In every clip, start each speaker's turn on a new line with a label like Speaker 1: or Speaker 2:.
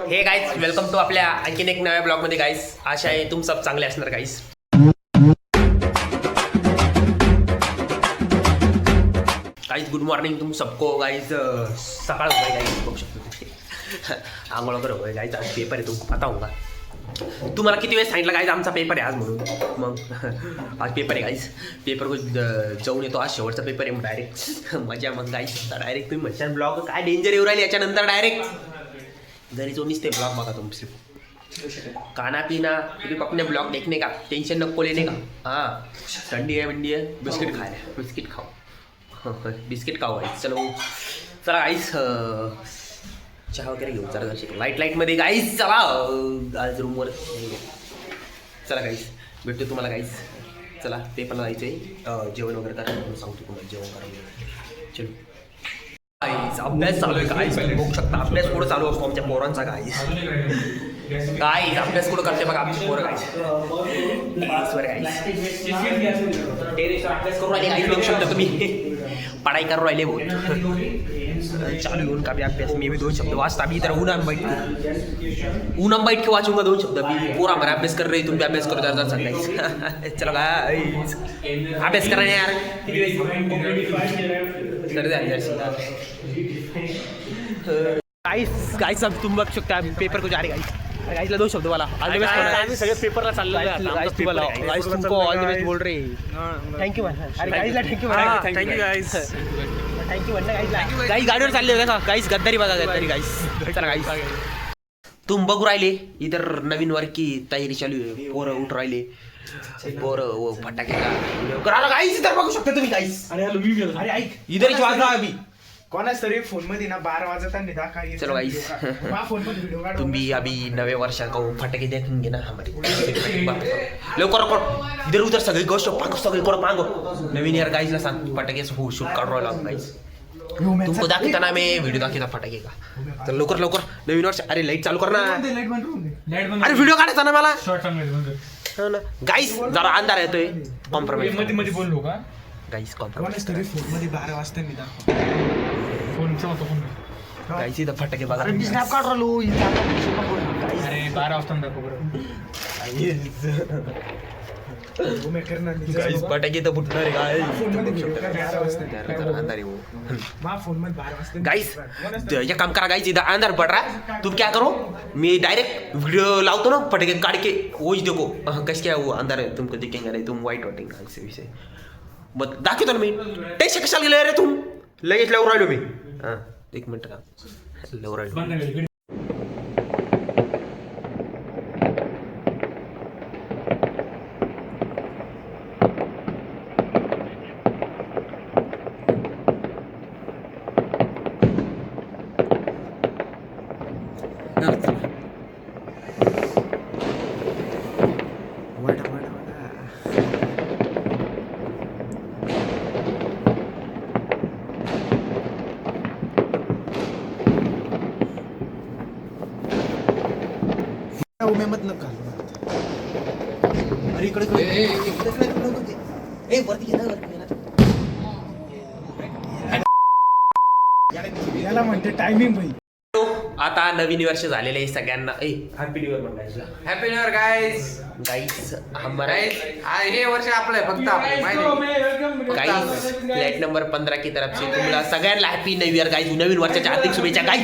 Speaker 1: हे guys welcome to आपल्या आणखीन एक नव्या ब्लॉग मध्ये गाईज. आशा आहे तुम सब चांगले असणार गाईज. गाईज गुड मॉर्निंग तुम सबको गाईज. सकाळ हो गई गाईज, बघू शकतो आंघोळ वगैरे हो गई गाईज. आज पेपर आहे तुमको पता होगा. तुम्हाला किती वेळ सांगितलं गाईज आमचा पेपर आहे आज म्हणून. मग आज पेपर आहे गाईज. पेपर को जाऊन येतो. आज शेवटचा पेपर आहे. मग डायरेक्ट मजा. मग गाईज डायरेक्ट तुम्ही म्हणता ब्लॉग काय डेंजर येऊ राहिले. याच्यानंतर डायरेक्ट घरी जाऊन ते ब्लॉग बघा तुम सिर्फ खाना पीना सिर्फ अपने ब्लॉग देखने का, टेंशन नको लेने का. हाँ ठंडी है मंडी है, बिस्किट खाए, बिस्किट खाओ, बिस्किट खाओ गाईस. चलो चला गाईस चहा वगैरे घेऊ जरा जरा लाईटमध्ये गाईस. चला आज रूमवर चला गाईस भेटतो तुम्हाला गाईस. चला ते पण जायचं आहे. जेवण वगैरे करा सांगतो तुम्हाला जेवण करा. चलो गाईस अभ्यास चालू आहे गाईस. बघू शकता अभ्यास कुठं चालू असतो आमच्या पोरांचा गाईस. गाईस अभ्यास कुठं करते बघा आमची पोरं गाईस. टेरेसवर अभ्यास करून राहिले गाईस. बघू शकता तुम्ही पढाई करून राहिले बहुत चालू येऊन का भी अभ्यास. मी भी 2 शब्द वाचता. अभी इधर ऊना बैठ के वाचूंगा 2 शब्द. अभी पूरा हमारा अभ्यास कर रही, तुम भी अभ्यास करो जरा गाइस. चलो गाइस अभ्यास कर रहे हैं यार. गाइस गाइस अब तुम बघ शकता पेपर को जा रहे गाइस. गाइसला 2 शब्द बोला. All the best. आम्ही सगळे पेपरला चाललो गाइस. तुम्हाला गाइस तुमको ऑल द बेस्ट बोल रहे. थँक्यू अरे गाइसला थँक्यू गाइस. थँक्यू म्हणलं गाईस. गाईस गाडीवर चालले होते का गाईस. गद्दारी बघा गद्दारी गाईस. चला गाईस तुम बघू राहिले इधर नवीन वर्क की तयारी चालू आहे. पोरं उठ राहिले. पोरं फटाके करा गाईस. इधर बघू शकता तुम्ही गाईस. अरे ऐक इधर वाज रहा अभी
Speaker 2: कोणाच तरी फोन मध्ये ना 12 वाजताना दाखा.
Speaker 1: चलो गाईस तुम भी अभी नवे वर्षा को फटाके देखेंगे ना हमारे. लवकर लवकर इधर उधर सगळी गोष्ट पांगो सगळी कोण पांगो. नवीन यार गाईसला सांग फटाके शूट काढून राहिला गाईस. तुमको दाखवताना मी व्हिडिओ दाखवता फटाके का. तर लवकर लवकर नवीन वर्ष. अरे लाईट चालू कर ना. अरे व्हिडिओ काढायचा ना मला. गाईस जरा अंधार येतोय. कॉम्प्रोमाइज
Speaker 2: मध्ये बोललो का
Speaker 1: गाईस.
Speaker 2: कोणाच तरी फोन मध्ये 12 वाजताना दाखव.
Speaker 1: गाईस इथं फटाके बघा.
Speaker 2: अरे मी स्नॅप काढ राहिलो. अरे 12 वाजता दाखव बरं.
Speaker 1: गाईस फटाके तर फुटणार आहे काय.
Speaker 2: फोन मध्ये व्हिडिओ का 12 वाजता
Speaker 1: अंधार आहे वो.
Speaker 2: मा फोन मध्ये 12 वाजता
Speaker 1: गाइस ये काम करा गाइस. इधर अंदर पड़ रहा है. तुम क्या करो मैं डायरेक्ट वीडियो लाओ तो ना फटके काट के वो ही देखो कैसे क्या वो अंदर है. तुमको दिखेंगे नहीं तुम वाइट वाटेंगे ऐसे विषय मग दाखवतो ना मी. टेन्शन कशाला गेलं रे तुम. लगेच लवकर राहिलो मी. हां 1 मिनिट का लवकर राहिलो.
Speaker 2: मत नका.
Speaker 1: अरे इकडे वरती घे ना.
Speaker 2: याला म्हणते टायमिंग भाई.
Speaker 1: आता नवीन वर्ष झालेलं आहे सगळ्यांना. हॅपी न्यू इयर म्हणायचं.
Speaker 3: Happy new year guys.
Speaker 1: Guys हमारा
Speaker 3: हे वर्ष आपलं आहे फक्त आपलं.
Speaker 1: गाईस फ्लॅट नंबर 15 की तरफ से तुम्हाला सगळ्यांना हॅपी न्यू इयर गाईस. नवीन वर्षाच्या हार्दिक शुभेच्छा गाईस.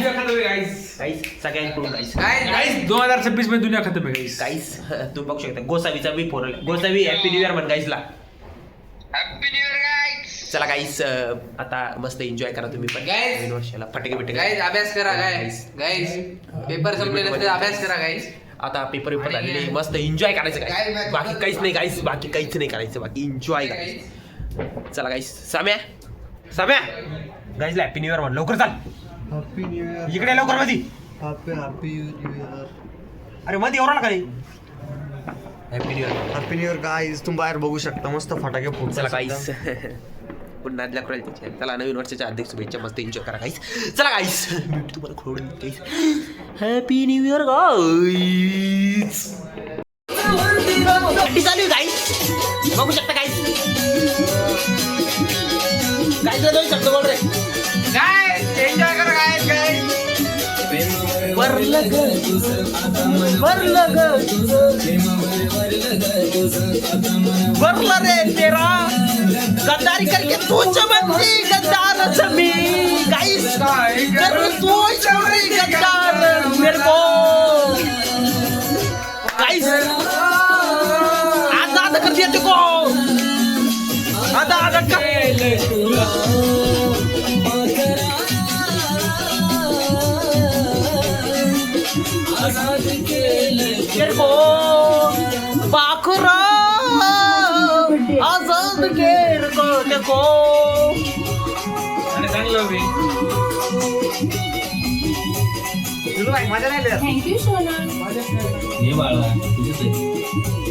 Speaker 1: गाईस सगळ्यांकडून गाईस.
Speaker 3: गाइस 2026 में दुनिया खत्म है गाइस.
Speaker 1: गाईस तुम्ही बघू शकता गोसावीचा बी फोन आला. गोसावी हॅपी न्यू इयर म्हण गाईसला.
Speaker 3: Happy new year guys.
Speaker 1: चला गाईस आता मस्त एन्जॉय करा तुम्ही पण
Speaker 3: Guys.
Speaker 1: नवीन वर्षाला फटाके बिटके.
Speaker 3: गाइस अभ्यास करा गाइस. गाइस पेपर संपलेले असते अभ्यास करा गाइस.
Speaker 1: आता पेपर पेपर झालेले मस्त एन्जॉय करायचं गाईस.
Speaker 3: Guys,
Speaker 1: बाकी काहीच नाही गाईस. बाकी काहीच नाही करायचं. बाकी एन्जॉय गाईस. चला गाईस सम्या गाईसला हॅपी न्यू इयर म्हण. लवकर चाल
Speaker 2: हॅपी न्यू इयर.
Speaker 1: इकडे लवकर मध्ये.
Speaker 2: Happy new year.
Speaker 1: अरे मध्ये एवढा का नाही. Happy new year.
Speaker 2: Happy new year guys. तुम्ही बाहेर बघू शकता मस्त फटाके फुटतात.
Speaker 1: चला गाईस पुन्हा चला नवीन वर्षाच्या हार्दिक शुभेच्छा. मस्त एन्जॉय करा गाईस. चला गाईस भेटू तुम्हाला खोडून गाईस. हॅपी न्यू इयर गाईस. चालू आहे गाईस. बघू शकता गाईस. गाईस दोन शब्द बोल रे.
Speaker 3: गाइस एंजॉय करा गाइस. गाइस
Speaker 1: वर भरलं रे तेरा गद्दारी करके तूच बनती गद्दार मी गाइस कर तूच बनी गद्दार मेरे को गाइस आधा आधा कर दिया तेको आधा आधा कर मेरे को बाखुरा आजाद केर को देखो
Speaker 2: आणि चांगलं बी
Speaker 3: मजा नाही येत.
Speaker 4: थँक्यू सोना
Speaker 2: हे बाळा तुझंच आहे.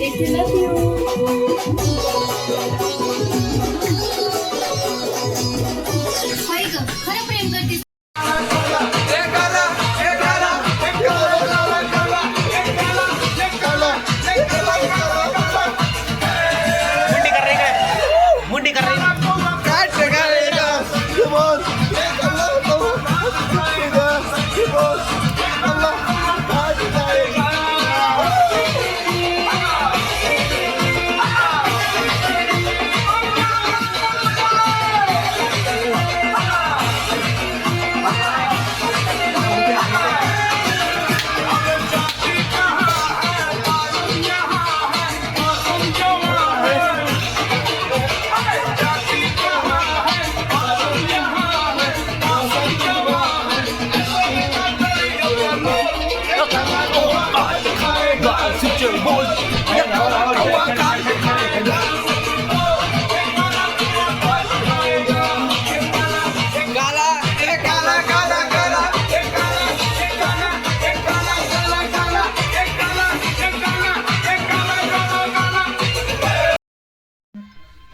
Speaker 4: इथे लव यू होय ग खरं प्रेम करते
Speaker 1: मुंडी कर रही है मुंडी कर रही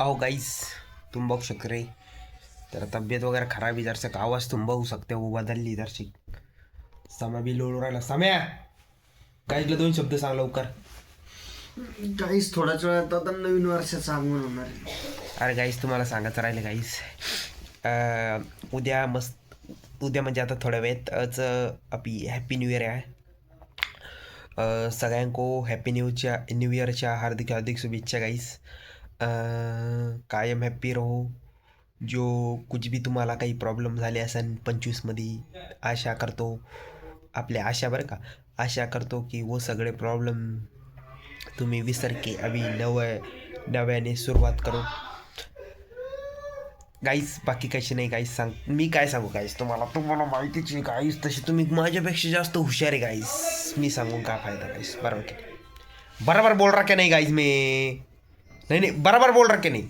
Speaker 1: आओ गाइस तुम बघू शक रे तर तब्येत वगैरे खराब आहे जरसक आवाज तुम बघू शकते वो बदलली जरशिक समा बी लोळू राहिला सम्या गाईजला 2 शब्द सांग लवकर
Speaker 5: गाईस थोड्याच वेळात आता नवीन वर्षाचं आगमन होणार आहे.
Speaker 1: अरे गाईस तुम्हाला सांगायचं राहिलं गाईस उद्या म्हणजे आता थोड्या वेळातच आपली हॅपी न्यू इयर आहे. सगळ्यांको हॅपी न्यू इयरच्या हार्दिक हार्दिक शुभेच्छा गाईस. कायम हॅप्पी रहो. जो कुछ भी तुम्हाला काही प्रॉब्लेम झाले असेल 25मध्ये आशा करतो आपल्या आशा बरं का आशा करतो की वो सगळे प्रॉब्लेम तुम्ही विसर के अभी नव्याने सुरुवात करो गाईस. बाकी कशी नाही गाईस मी काय सांगू गाईस तुम्हाला माहितीच आहे गाईस तशी तुम्ही माझ्यापेक्षा जास्त हुशार आहे गाईस. मी सांगून काय फायदा गाईस बरोबर की बरोबर बोल रहा क्या नाही गाईस मी नाही बरोबर बोल रहा क्या नाही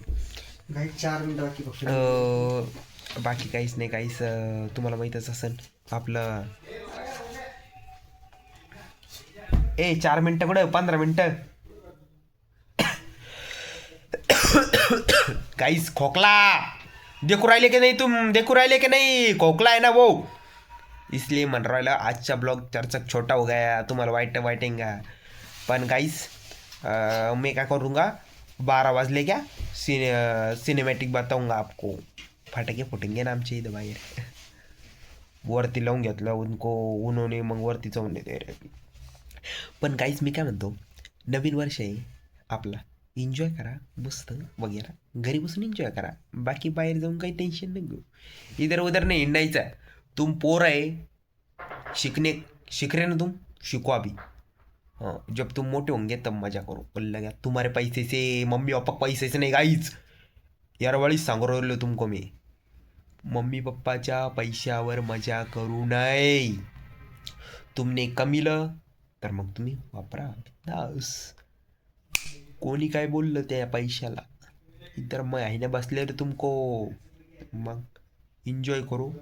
Speaker 5: गाईस 4 मिनिटं बाकी फक्त.
Speaker 1: बाकी काहीच नाही गाईस. तुम्हाला माहीतच असेल आपलं 4 मिनटं कुठं 15 मिनटं गाईस खोकला देखू राहिले की नाही खोकला आहे ना वो इसलिए मन रहा है आजचा ब्लॉग चर्चक छोटा हो गया तुम्हाला वाटेंगा पण गाईस मैं क्या करूँगा 12 बजले क्या सिनेमॅटिक बताऊंगा आपको फटाके फुटेंगे ना आमच्या इथं बाहेर वरती लावून घेतलं उन्होंने मग वरती जाऊन देते रे. पण काहीच मी काय म्हणतो नवीन वर्ष आहे आपला एन्जॉय करा मस्त वगैरे घरी बसून एन्जॉय करा बाकी बाहेर जाऊन काही टेन्शन नाही घेऊ इधर उधर नाही हिंडायचं. तुम पोर आहे सीख रहे ना तुम सीखो अभी. हाँ जब तुम मोटे होंगे तब मजा करो बोल गया तुम्हारे पैसे से मम्मी पापा पैसे से नहीं गाईच यार वाळीच सांगू राहिलो तुमको मी मम्मी पप्पाच्या पैशावर मजा करू नये. तुमने कमीलं तर मग तुम्ही वापरा दास. कोणी काय बोललं त्या पैशाला इधर मैं आईने बसले रे तुमको मग एन्जॉय करो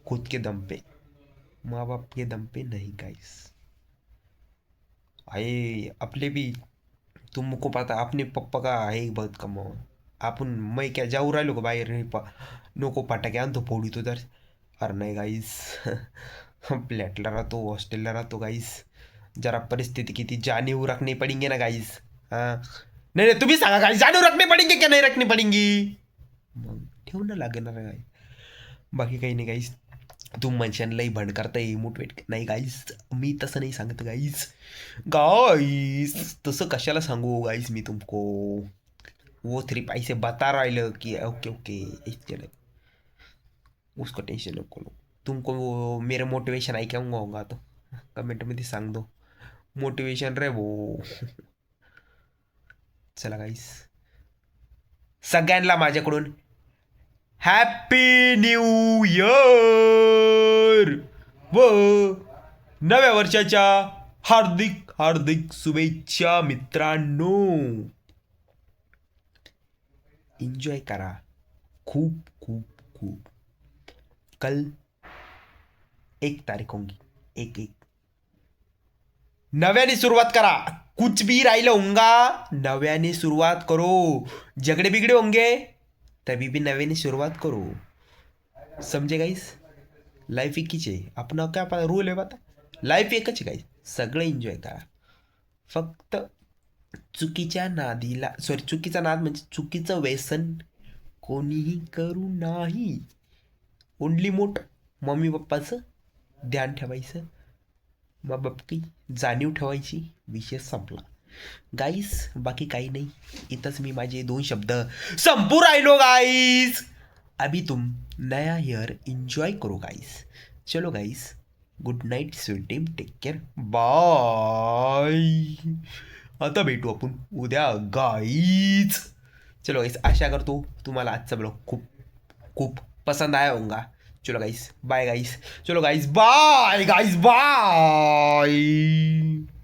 Speaker 1: खुद के दम पे माँ बाप के दम पे नहीं गाइस. आए अपने भी तुमको पता अपने पप्पा का है बहुत कमावा आपण मैं क्या जाऊ राहिलो का बाहेर नको फटाके आणतो फोडी तो तर अरे नाही गाईस फ्लॅटला राहतो हॉस्टेलला राहतो गाईस जरा परिस्थिती किती जाणीव रखनी पडेंगे ना गाईस. हाँ नहीं तुम्ही सांगा गाईस जाणीव रखनी पडेंगे क्या नहीं रखनी पडेंगी मग ठेवणं लागणार गाई. बाकी काही नाही गाईस तुम म्हणशान लई भंड करताय मोटिवेट नाही गाईस मी तसं नाही सांगत गाईस तसं कशाला सांगू गाईस मी तुमको वो 3 पैसे बता राहिलं की ओके ओके चलो उसको टेंशन नको लो तुमको मेरा मोटिवेशन आई क्या होगा तो कमेंट मध्ये सांग दो मोटिवेशन रे वो चला गाईस सगळ्यांना माझ्याकडून हॅपी न्यू इयर व नव्या वर्षाच्या हार्दिक हार्दिक शुभेच्छा मित्रांनो एन्जॉय करा खूप खूप खूप कल 1 तारीख होंगी एक नव्याने सुरुवात करा कुछ भी राहिलं होगा नव्याने सुरुवात करो झगड़े बिगड़े होंगे तभी भी नव्याने सुरुवात करो समझे गाइस लाईफ एकच आहे आपण काय रूल आहे बता लाईफ एकच आहे गाईस सगळं एन्जॉय करा फक्त चुकीचा नाद म्हणजे चुकीचं व्यसन कोणीही करू नाही ओनली मम्मी पप्पाचं ध्यान ठेवायचं मग बापकी जाणीव ठेवायची विषय संपला गाईस बाकी काही नाही इथंच मी माझे 2 शब्द संपू राहिलो गाईस अभी तुम नया ईयर एन्जॉय करो गाईस चलो guys good night sweet dream take care bye आता भेटू आपण उद्या गाईज चलो गाईस आशा करतो तुम्हाला आजचा ब्लॉग खूप खूप पसंद आया होगा चलो गाइस बाय गाइस चलो गाइस बाय गाइस बाय